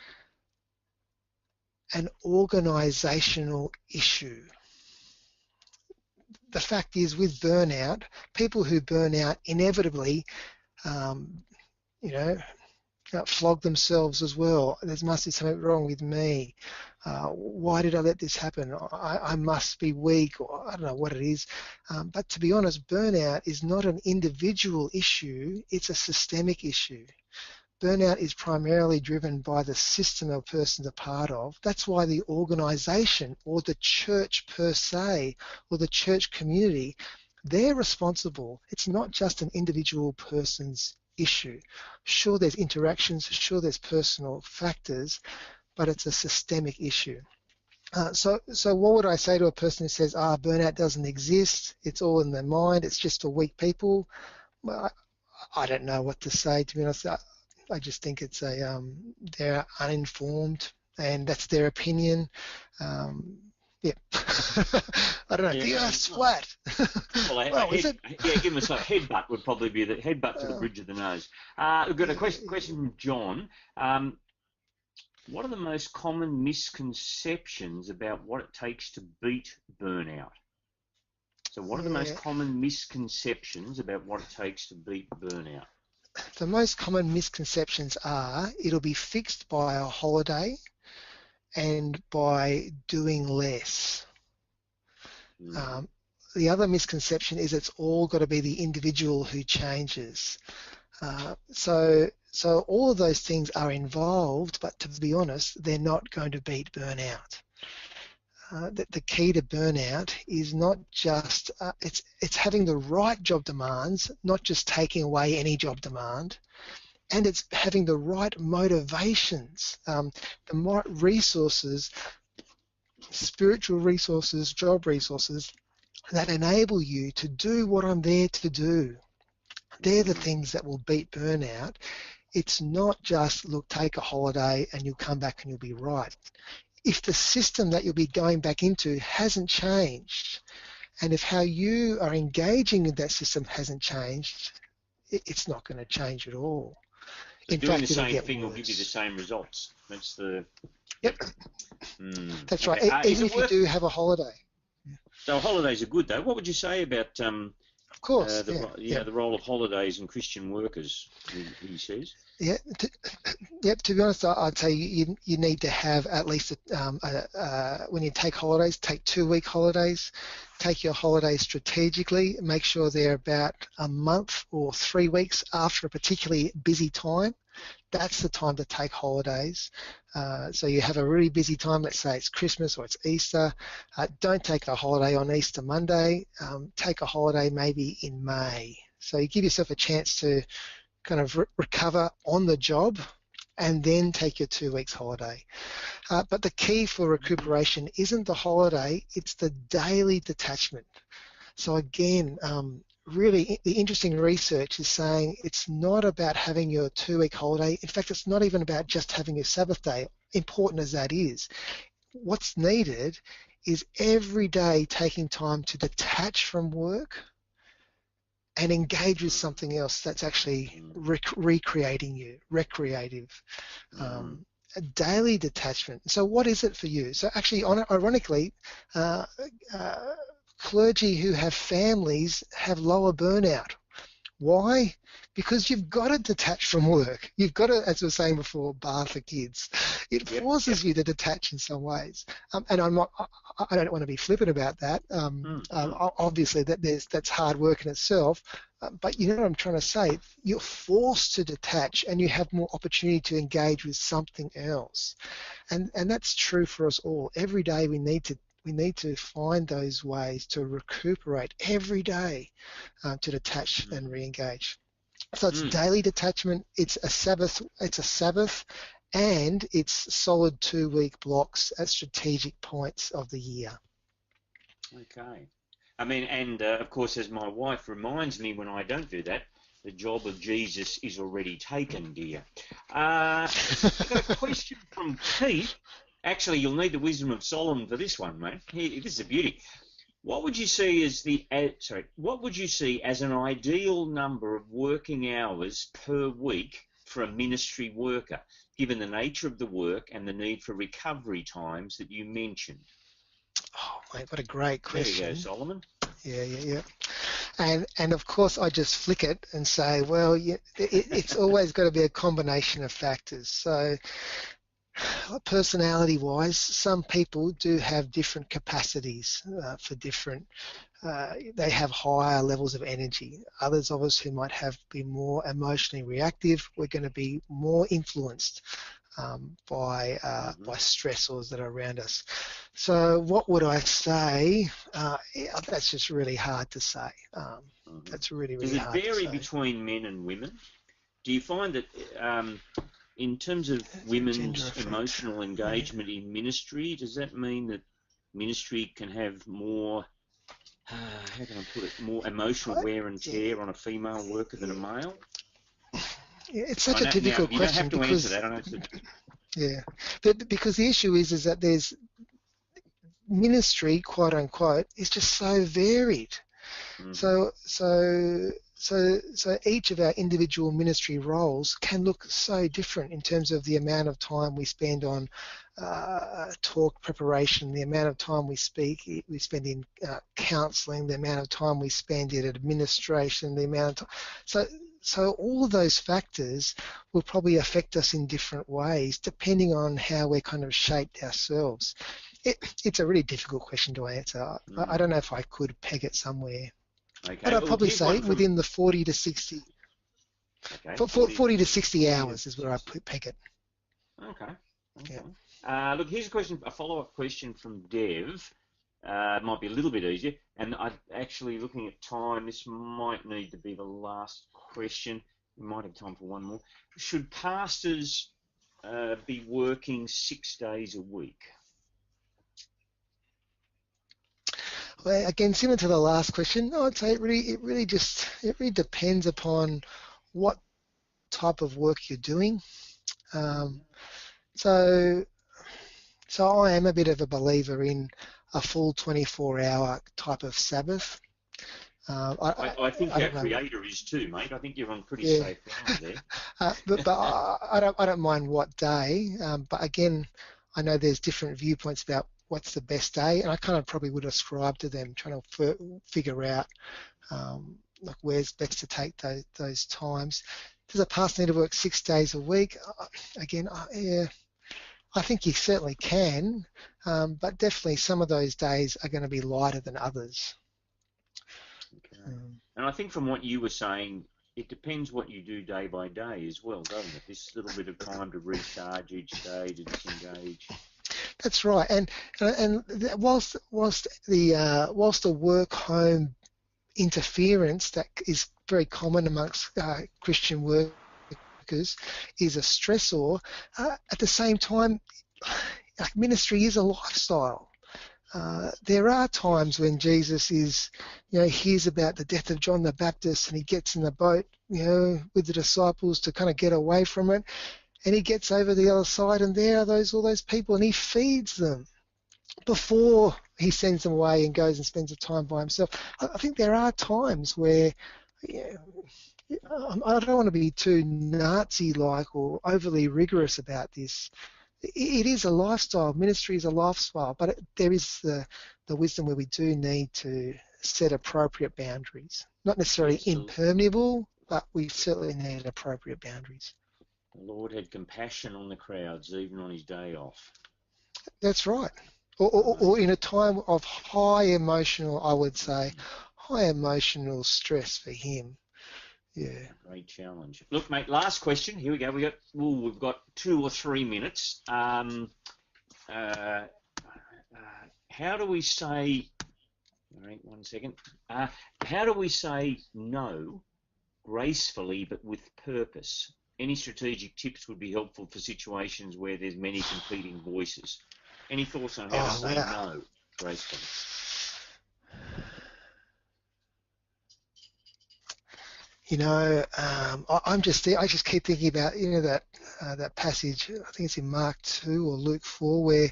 an organisational issue. The fact is, with burnout, people who burn out inevitably flog themselves as well. There must be something wrong with me. Why did I let this happen? I must be weak, or I don't know what it is. But to be honest, burnout is not an individual issue, it's a systemic issue. Burnout is primarily driven by the system a person's a part of. That's why the organisation, or the church per se, or the church community, they're responsible. It's not just an individual person's issue. Sure, there's interactions, sure, there's personal factors, but it's a systemic issue. So what would I say to a person who says, burnout doesn't exist, it's all in their mind, it's just for weak people? Well, I don't know what to say, to be honest. I just think it's they're uninformed, and that's their opinion. Yeah. I don't know. The Earth's flat. Well, is it? Yeah, give us a headbutt would probably be the headbutt to the bridge of the nose. We've got a question from John. What are the most common misconceptions about what it takes to beat burnout? So what are the most common misconceptions about what it takes to beat burnout? The most common misconceptions are it'll be fixed by a holiday and by doing less. The other misconception is it's all got to be the individual who changes. So all of those things are involved, but to be honest, they're not going to beat burnout. The key to burnout is not just it's having the right job demands, not just taking away any job demand, and it's having the right motivations, the right resources, spiritual resources, job resources that enable you to do what I'm there to do. They're the things that will beat burnout. It's not just, look, take a holiday and you'll come back and you'll be right. If the system that you'll be going back into hasn't changed, and if how you are engaging in that system hasn't changed, it's not going to change at all. So doing the same thing will give you the same results. That's the... Yep. That's right. Even if you do have a holiday. So holidays are good, though. What would you say about... Of course, the role of holidays and Christian workers, he says? Yeah, to be honest, I'd say you need to have at least, when you take holidays, take 2-week holidays. Take your holidays strategically. Make sure they're about a month or 3 weeks after a particularly busy time. That's the time to take holidays. So you have a really busy time, let's say it's Christmas or it's Easter. Don't take a holiday on Easter Monday. Take a holiday maybe in May. So you give yourself a chance to kind of recover on the job and then take your 2 weeks holiday. But the key for recuperation isn't the holiday, it's the daily detachment. So again, really the interesting research is saying it's not about having your 2-week holiday. In fact, it's not even about just having your Sabbath day, important as that is. What's needed is every day taking time to detach from work and engage with something else that's actually recreating you, recreative. A daily detachment. So what is it for you? So actually, ironically, clergy who have families have lower burnout. Why? Because you've got to detach from work. You've got to, as we were saying before, bath the kids. It forces you to detach in some ways. And I don't want to be flippant about that. Obviously, that's hard work in itself. But you know what I'm trying to say? You're forced to detach, and you have more opportunity to engage with something else. And that's true for us all. Every day we need to find those ways to recuperate every day, to detach and re-engage. So it's daily detachment. It's a Sabbath. And it's solid 2-week blocks at strategic points of the year. Okay. I mean, and of course, as my wife reminds me when I don't do that, the job of Jesus is already taken, dear. I've got a question from Keith. Actually, you'll need the wisdom of Solomon for this one, mate. This is a beauty. What would you see as an ideal number of working hours per week for a ministry worker, given the nature of the work and the need for recovery times that you mentioned? Oh, mate, what a great question. There you go, Solomon. Yeah. And of course, I just flick it and say, well, it's always got to be a combination of factors. So personality-wise, some people do have different capacities for different. They have higher levels of energy. Others of us who might be more emotionally reactive, we're going to be more influenced by stressors that are around us. So what would I say? That's just really hard to say. That's really hard to say. Does it vary between men and women? Do you find that in terms of women's emotional engagement in ministry, does that mean that ministry can have more, how can I put it, more emotional wear and tear on a female worker than a male? Yeah, it's such a difficult question. You don't have to answer that. I know yeah, but because the issue is that there's ministry, quote unquote, is just so varied. So each of our individual ministry roles can look so different in terms of the amount of time we spend on talk preparation, the amount of time we spend in counselling, the amount of time we spend in administration, the amount of time. So all of those factors will probably affect us in different ways depending on how we're kind of shaped ourselves. It's a really difficult question to answer. I don't know if I could peg it somewhere. Okay. But I'd probably say within the 40 to 60. Okay. 40 to 60 hours is where I peg it. Okay. Yeah. Look, here's a follow-up question from Dev. It might be a little bit easier. And I'm actually looking at time. This might need to be the last question. We might have time for one more. Should pastors be working 6 days a week? Well, again, similar to the last question, I'd say it really depends upon what type of work you're doing. So I am a bit of a believer in a full 24-hour type of Sabbath. I think our creator is too, mate. I think you're on pretty safe ground there. But I don't mind what day. But again, I know there's different viewpoints about what's the best day, and I kind of probably would ascribe to them, trying to figure out like where's best to take those times. Does a pastor need to work 6 days a week? Again, I think you certainly can, but definitely some of those days are going to be lighter than others. Okay. And I think from what you were saying, it depends what you do day by day as well, doesn't it? This little bit of time to recharge each day, to disengage. That's right, and whilst the work-home interference that is very common amongst Christian workers is a stressor, at the same time, like ministry is a lifestyle. There are times when Jesus hears about the death of John the Baptist, and he gets in the boat, with the disciples to kind of get away from it. And he gets over the other side, and there are all those people, and he feeds them before he sends them away and goes and spends the time by himself. I think there are times where I don't want to be too Nazi-like or overly rigorous about this. it is a lifestyle. Ministry is a lifestyle, but there is the wisdom where we do need to set appropriate boundaries. Not necessarily impermeable, but we certainly need appropriate boundaries. The Lord had compassion on the crowds, even on his day off. That's right. Or in a time of high emotional, I would say, high emotional stress for him. Yeah. Great challenge. Look, mate, last question. Here we go. We've got 2 or 3 minutes. How do we say, all right, 1 second. How do we say no gracefully but with purpose? Any strategic tips would be helpful for situations where there's many competing voices. Any thoughts on how to say no gracefully? You know, I just keep thinking about, you know, that passage. I think it's in Mark 2 or Luke 4, where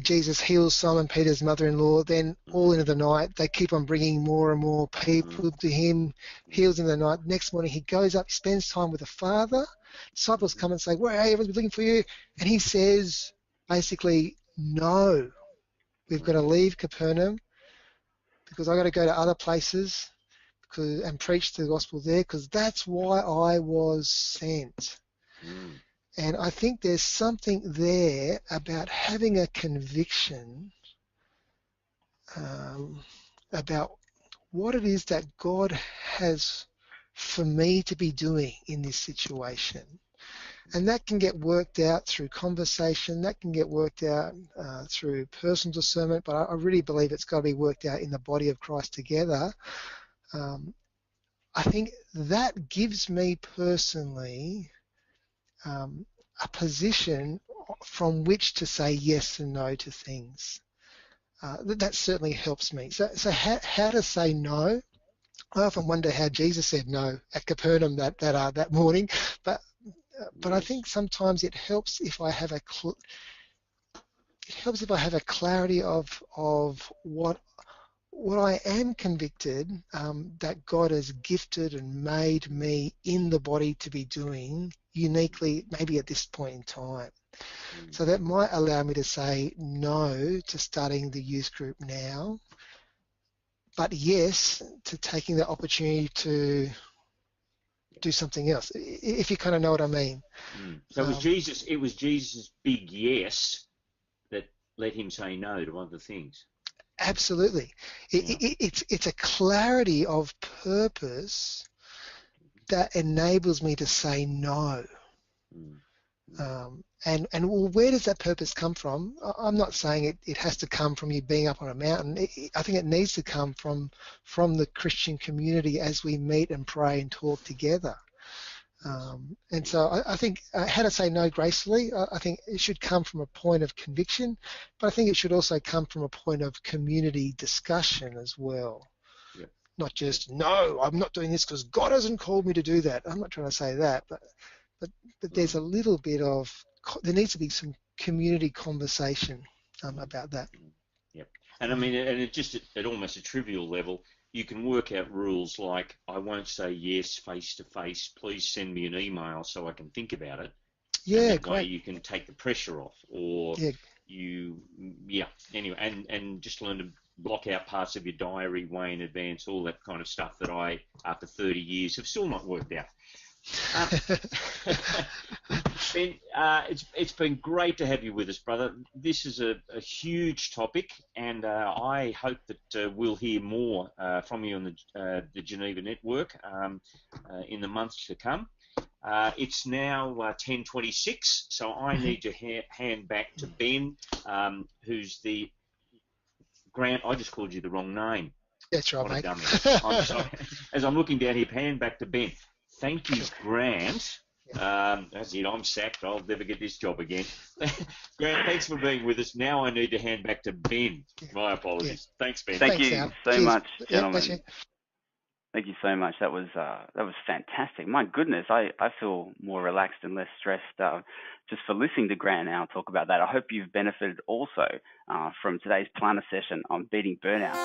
Jesus heals Simon Peter's mother-in-law. Then all into the night, they keep on bringing more and more people to him. Heals in the night. Next morning, he goes up, spends time with the Father. Disciples come and say, "Where are you? Everyone's looking for you." And he says, basically, "No, we've got to leave Capernaum because I've got to go to other places and preach the gospel there, because that's why I was sent." And I think there's something there about having a conviction about what it is that God has for me to be doing in this situation. And that can get worked out through conversation, that can get worked out through personal discernment, but I really believe it's got to be worked out in the body of Christ together. I think that gives me personally a position from which to say yes and no to things. That certainly helps me. So how to say no? I often wonder how Jesus said no at Capernaum that morning, but I think sometimes it helps if I have a clarity of what I am convicted that God has gifted and made me in the body to be doing uniquely, maybe at this point in time. So that might allow me to say no to starting the youth group now, but yes to taking the opportunity to do something else, if you kind of know what I mean. So it was Jesus' big yes that let him say no to other things. Absolutely. It's a clarity of purpose that enables me to say no. And well, where does that purpose come from? I'm not saying it has to come from you being up on a mountain. I think it needs to come from the Christian community as we meet and pray and talk together. And so I think how to say no gracefully, I think it should come from a point of conviction, but I think it should also come from a point of community discussion as well. Yep. Not just, no, I'm not doing this because God hasn't called me to do that. I'm not trying to say that, but there's a little bit of, there needs to be some community conversation about that. Yep. And I mean, and it just at almost a trivial level, you can work out rules like, I won't say yes face to face, please send me an email so I can think about it. Yeah, and that great. way you can take the pressure off, or anyway, and just learn to block out parts of your diary way in advance, all that kind of stuff that I, after 30 years, have still not worked out. Ben, it's been great to have you with us, brother. This is a huge topic, and I hope that we'll hear more from you on the Geneva Network in the months to come. It's now 10:26, so I need to hand back to Ben, who's the Grant. I just called you the wrong name. That's right, mate. I'm sorry. As I'm looking down here, hand back to Ben. Thank you, Grant. That's it, I'm sacked. I'll never get this job again. Grant, thanks for being with us. Now I need to hand back to Ben. My apologies. Yeah. Thanks, Ben. Thank you so much, gentlemen. Yeah, thank you so much. That was fantastic. My goodness, I feel more relaxed and less stressed just for listening to Grant now talk about that. I hope you've benefited also from today's planter session on beating burnout.